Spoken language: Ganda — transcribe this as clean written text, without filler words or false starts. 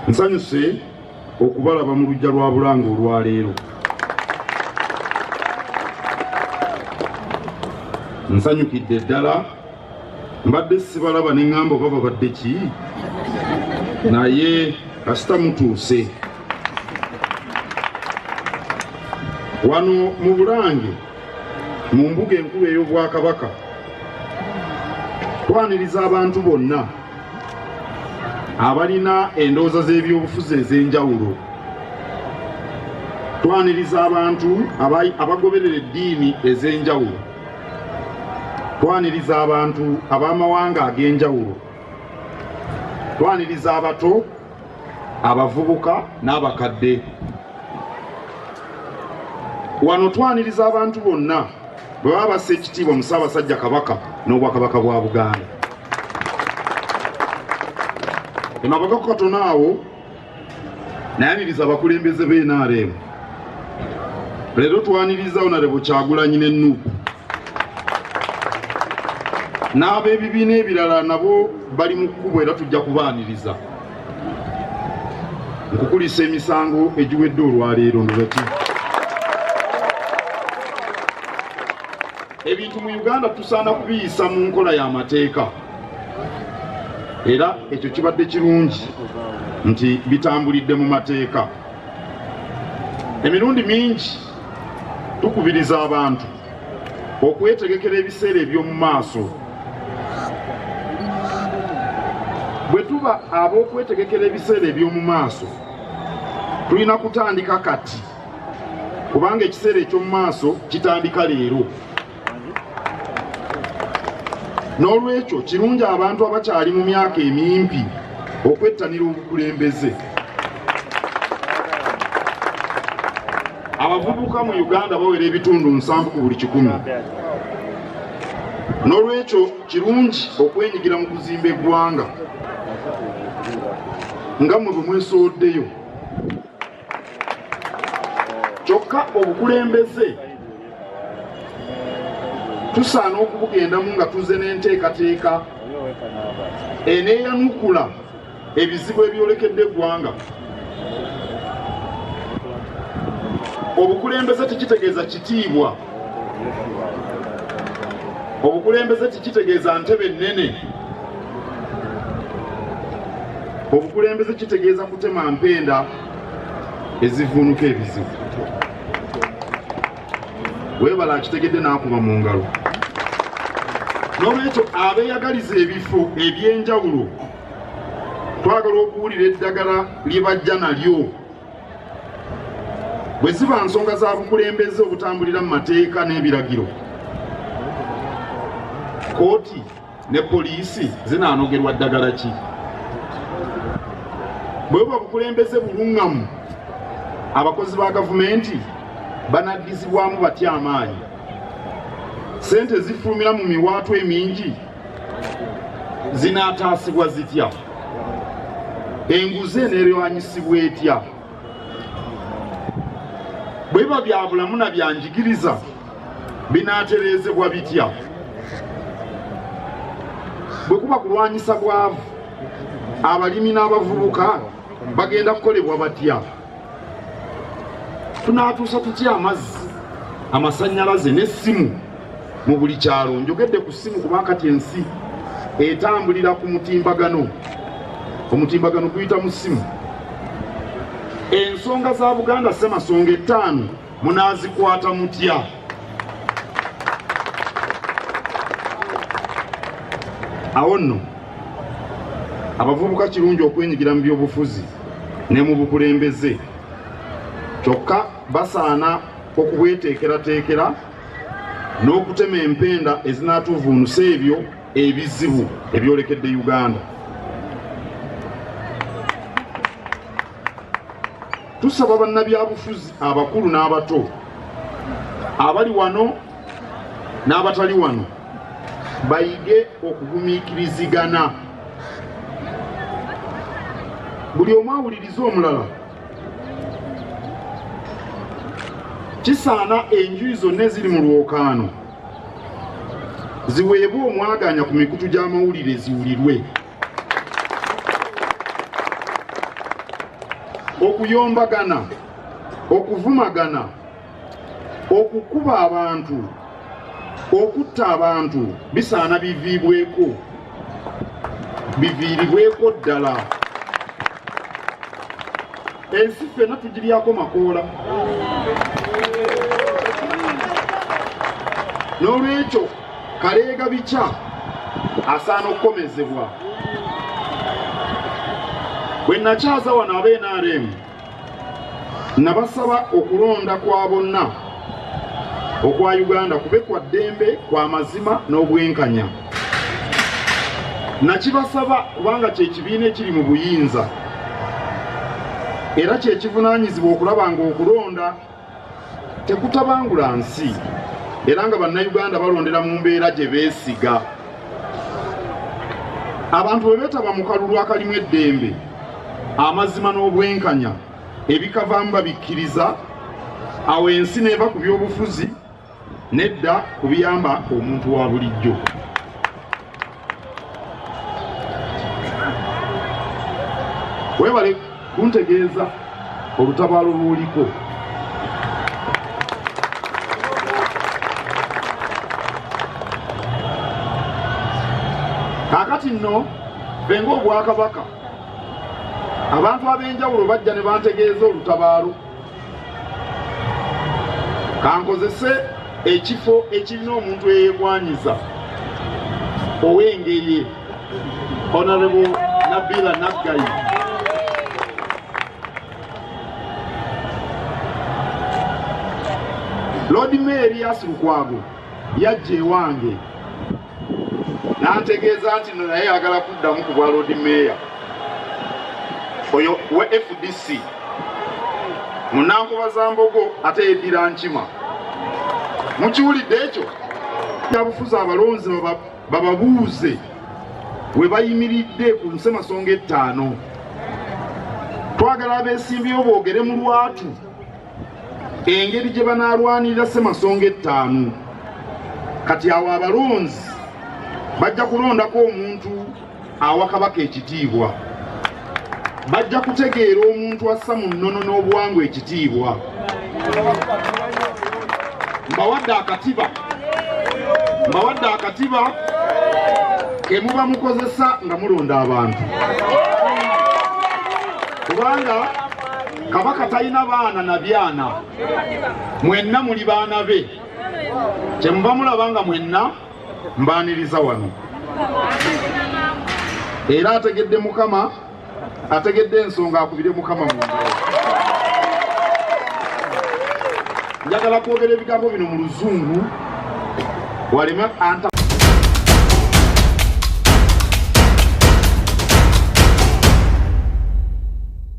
Nsanyuse okubalaba mu lujja lwa Bulange olwaleero. Nsanyukidde ddala, mbadde sibalaba ne ŋŋamba oba babadde ki, naye kasita mutuuse. Wano mu Bulange mu mbuga enkulu ey'Obwakabaka twaniriza abantu bonna abalina endowooza z'ebyobufuzi ez'enjawulo. Twaniriza abantu abagoberera eddiini ez'enjawulo. Twaniriza abantu ab'amawanga ag'enjawulo. Twaniriza abato, abavubuka n'abakadde. Wano twaniriza abantu bonna bwe baba bassa ekitiibwa mu Ssaabasajja Kabaka n'Obwakabaka bwa Buganda. Emabega ku katono awo nayaniriza abakulembeze b'e NRM. Leero twaniriza Honorable Kyagulanyi ne Nuupu. N'ab'ebibiina ebirala nabo bali mu kkubo era tujja kubaaniriza. Nkukulisa emisango egiwedde olwaleero ndobaki. Ebintu mu Uganda tusaana kubiyisa mu nkola y'amateeka. Era ekyo kibadde kirungi nti bitambulidde mu mateeka. Emirundi mingi tukubiriza abantu okwetegekera ebiseera eby'omu maaso. Bwe tuba ab'okwetegekera ebiseera eby'omu maaso, tulina kutandika kati, kubanga ekiseera eky'omu maaso kitandika leero. N'olwekyo kirungi abantu abakyali mu myaka emimpi okwettanira obukulembeze. Abavubuka mu Uganda bawera ebitundu 7 ku buli 100. N'olwekyo kirungi okwenyigira mu kuzimba eggwanga nga mwe bwe mwesooddeyo. Kyokka obukulembeze tusaana okubugendamu nga tuze n'enteekateeka eneeyanukula ebizibu ebyolekedde eggwanga. Obukulembeze tekitegeeza kitiibwa. Obukulembeze tekitegeeza ntebe nnene. Obukulembeze kitegeeza kutema mpenda ezivuunuka ebizibu. Weebala akitegedde n'akuba mu ngalo. N'olwekyo abeeyagaliza ebifo eby'enjawulo twagala okuwulira eddagala lye bajja nalyo. Bwe ziba nsonga za bukulembeze obutambulira mu mateeka n'ebiragiro, kooti ne poliisi zinaanogerwa ddagala ki? Bwe buba bukulembeze buluŋŋamu, abakozi ba gavumenti banaddizibwamu batya amaanyi. Sente zifulumira mu miwaatwa emingi zinaataasibwa zitya? Enguzi eneerwanyisibwa etya? Bwe biba bya bulamu na bya njigiriza binaatereezebwa bitya? Bwe kuba kulwanyisa bwavu, abalimi n'abavubuka bagenda kukolebwa batya? Tunaatuusa tutya amazzi, amasannyalaze n'essimu mu buli kyalo? Njogedde ku ssimu kuba kati ensi etambulira ku mutimbagano. Omutimbagano guyita mu ssimu. Ensonga za Buganda Ssemasonga 5 munaazikwata mutya? Awo nno abavubuka kirungi okwenyigira mu byobufuzi ne mu bukulembeze, kyokka basaana okubweteekerateekera n'okutema empenda ezinaatuvuunusa ebyo ebizibu ebyolekedde Uganda. Tusaba bannabyabufuzi abakulu n'abato, abali wano n'abatali wano, bayige okugumiikirizigana. Buli omu awulirize omulala. Kisaana enjuyi zonna eziri mu lwokaano ziweebwe omwaganya ku mikutu gy'amawulire ziwulirwe. okuyombagana, okuvumagana, okukuba abantu, okutta abantu bisaana biviiribweko ddala. Ensi ffenna tugiryako makoola. N'olwekyo Kaleega Bicha asaana okukomezebwa. Bwe nakyaza wano aba NRM nabasaba okulonda kwa bonna okwa Uganda kube kwa ddembe, kwa mazima n'obwenkanya. Nakibasaba kubanga kye kibiina ekiri mu buyinza era kye kivunaanyizibwa okulaba nga okulonda tekutabangula nsi era nga bannayuganda balondera mu mbeera gye beesiga. Abantu bwe beetaba mu kalulu akalimu eddembe, amazima n'obwenkanya, ebikavaamu babikkiriza, awo ensi n'eva ku byobufuzi nedda ku biyamba omuntu wa bulijjo. Weebale kuntegeeza olutabaalo lw'oliko. Kaakati nno benga Obwakabaka abantu ab'enjawulo bajja ne bantegeeza olutabaalo. Kankozese ekifo ekirina omuntu eyeegwanyiza ow'engeye Honorable Nabila Naggayi. Lord Mayor Erias Lukwago yajja ewange n'antegeeza nti no naye ayagala kuddamu ku bwa Lord Mayor oyo we FDC Munankobaza Mbogo ate yeddira Nkima. Mukiwulidde ekyo? Abafuzi abalonzi bababuuze we bayimiridde ku Nsemasonga 5. Twagala abeesimbyewo boogere mu lwatu engeri gye banaalwanirira Ssemasonga 5. Kati awo abalonzi bajja kulondako omuntu awa Kabaka ekitiibwa, bajja kutegeera omuntu assa mu nnono n'obuwangwa ekitiibwa. Mbawadde akatiba ke muba mukozesa nga mulonda abantu, kubanga Kabaka talina baana na byana, mwenna muli baana be. Kye muba mulaba nga mwenna mbaaniriza wano. Era ategedde Mukama, ategedde ensonga akubire Mukama mu ngalo. Njagala kwogera ebigambo bino mu Luzungu waleme anta